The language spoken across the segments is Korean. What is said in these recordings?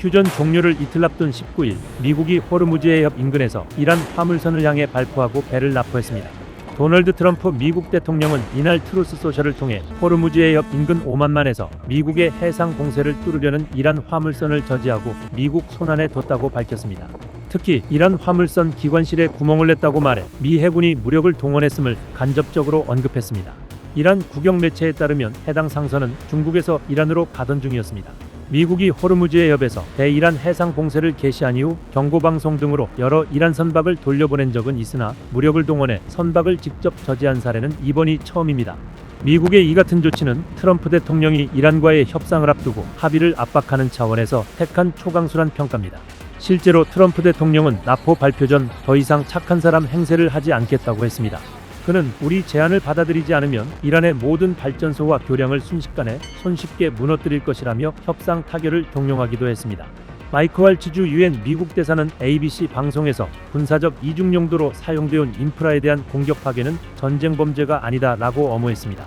휴전 종료를 이틀 앞둔 19일, 미국이 호르무즈해협 인근에서 이란 화물선을 향해 발포하고 배를 납포했습니다. 도널드 트럼프 미국 대통령은 이날 트루스 소셜을 통해 호르무즈해협 인근 오만만에서 미국의 해상 공세를 뚫으려는 이란 화물선을 저지하고 미국 손안에 뒀다고 밝혔습니다. 특히 이란 화물선 기관실에 구멍을 냈다고 말해 미 해군이 무력을 동원했음을 간접적으로 언급했습니다. 이란 국영 매체에 따르면 해당 상선은 중국에서 이란으로 가던 중이었습니다. 미국이 호르무즈해협에서 대이란 해상 공세를 개시한 이후 경고방송 등으로 여러 이란 선박을 돌려보낸 적은 있으나 무력을 동원해 선박을 직접 저지한 사례는 이번이 처음입니다. 미국의 이 같은 조치는 트럼프 대통령이 이란과의 협상을 앞두고 합의를 압박하는 차원에서 택한 초강수란 평가입니다. 실제로 트럼프 대통령은 납포 발표 전 더 이상 착한 사람 행세를 하지 않겠다고 했습니다. 그는 우리 제안을 받아들이지 않으면 이란의 모든 발전소와 교량을 순식간에 손쉽게 무너뜨릴 것이라며 협상 타결을 독려하기도 했습니다. 마이크 왈츠주 유엔 미국 대사는 ABC 방송에서 군사적 이중 용도로 사용되온 인프라에 대한 공격 파괴는 전쟁 범죄가 아니다 라고 엄호했습니다.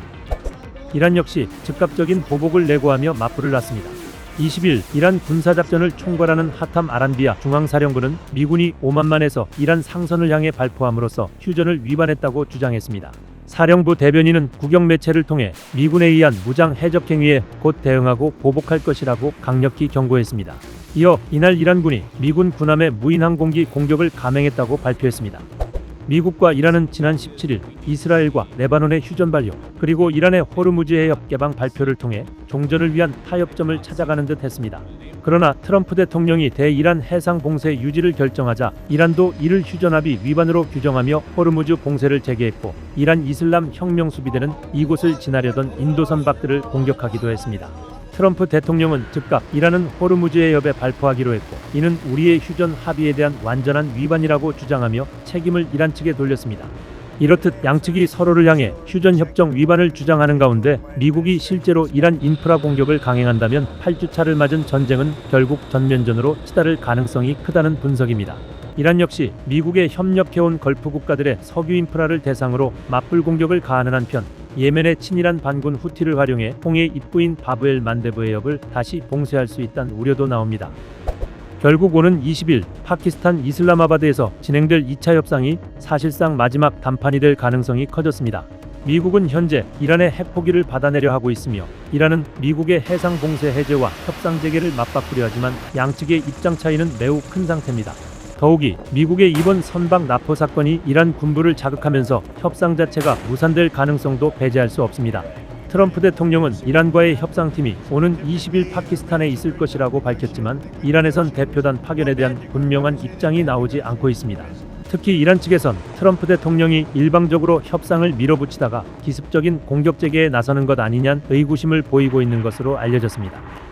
이란 역시 즉각적인 보복을 내고하며 맞불을 놨습니다. 20일 이란 군사작전을 총괄하는 하탐 아란비아 중앙사령부는 미군이 오만만에서 이란 상선을 향해 발포함으로써 휴전을 위반했다고 주장했습니다. 사령부 대변인은 국영 매체를 통해 미군에 의한 무장 해적 행위에 곧 대응하고 보복할 것이라고 강력히 경고했습니다. 이어 이날 이란군이 미군 군함의 무인항공기 공격을 감행했다고 발표했습니다. 미국과 이란은 지난 17일 이스라엘과 레바논의 휴전 발효 그리고 이란의 호르무즈해협 개방 발표를 통해 종전을 위한 타협점을 찾아가는 듯 했습니다. 그러나 트럼프 대통령이 대이란 해상 봉쇄 유지를 결정하자 이란도 이를 휴전합의 위반으로 규정하며 호르무즈 봉쇄를 재개했고 이란 이슬람 혁명 수비대는 이곳을 지나려던 인도 선박들을 공격하기도 했습니다. 트럼프 대통령은 즉각 이란은 호르무즈해협에 발포하기로 했고 이는 우리의 휴전 합의에 대한 완전한 위반이라고 주장하며 책임을 이란 측에 돌렸습니다. 이렇듯 양측이 서로를 향해 휴전 협정 위반을 주장하는 가운데 미국이 실제로 이란 인프라 공격을 강행한다면 8주차를 맞은 전쟁은 결국 전면전으로 치달을 가능성이 크다는 분석입니다. 이란 역시 미국에 협력해온 걸프 국가들의 석유 인프라를 대상으로 맞불 공격을 가하는 한편 예멘의 친이란 반군 후티를 활용해 홍해 입구인 바브엘 만데브 해협을 다시 봉쇄할 수 있다는 우려도 나옵니다. 결국 오는 20일 파키스탄 이슬라마바드에서 진행될 2차 협상이 사실상 마지막 담판이 될 가능성이 커졌습니다. 미국은 현재 이란의 핵포기를 받아내려 하고 있으며 이란은 미국의 해상 봉쇄 해제와 협상 재개를 맞바꾸려 하지만 양측의 입장 차이는 매우 큰 상태입니다. 더욱이 미국의 이번 선박 납포 사건이 이란 군부를 자극하면서 협상 자체가 무산될 가능성도 배제할 수 없습니다. 트럼프 대통령은 이란과의 협상팀이 오는 20일 파키스탄에 있을 것이라고 밝혔지만 이란에선 대표단 파견에 대한 분명한 입장이 나오지 않고 있습니다. 특히 이란 측에선 트럼프 대통령이 일방적으로 협상을 밀어붙이다가 기습적인 공격 재개에 나서는 것 아니냐는 의구심을 보이고 있는 것으로 알려졌습니다.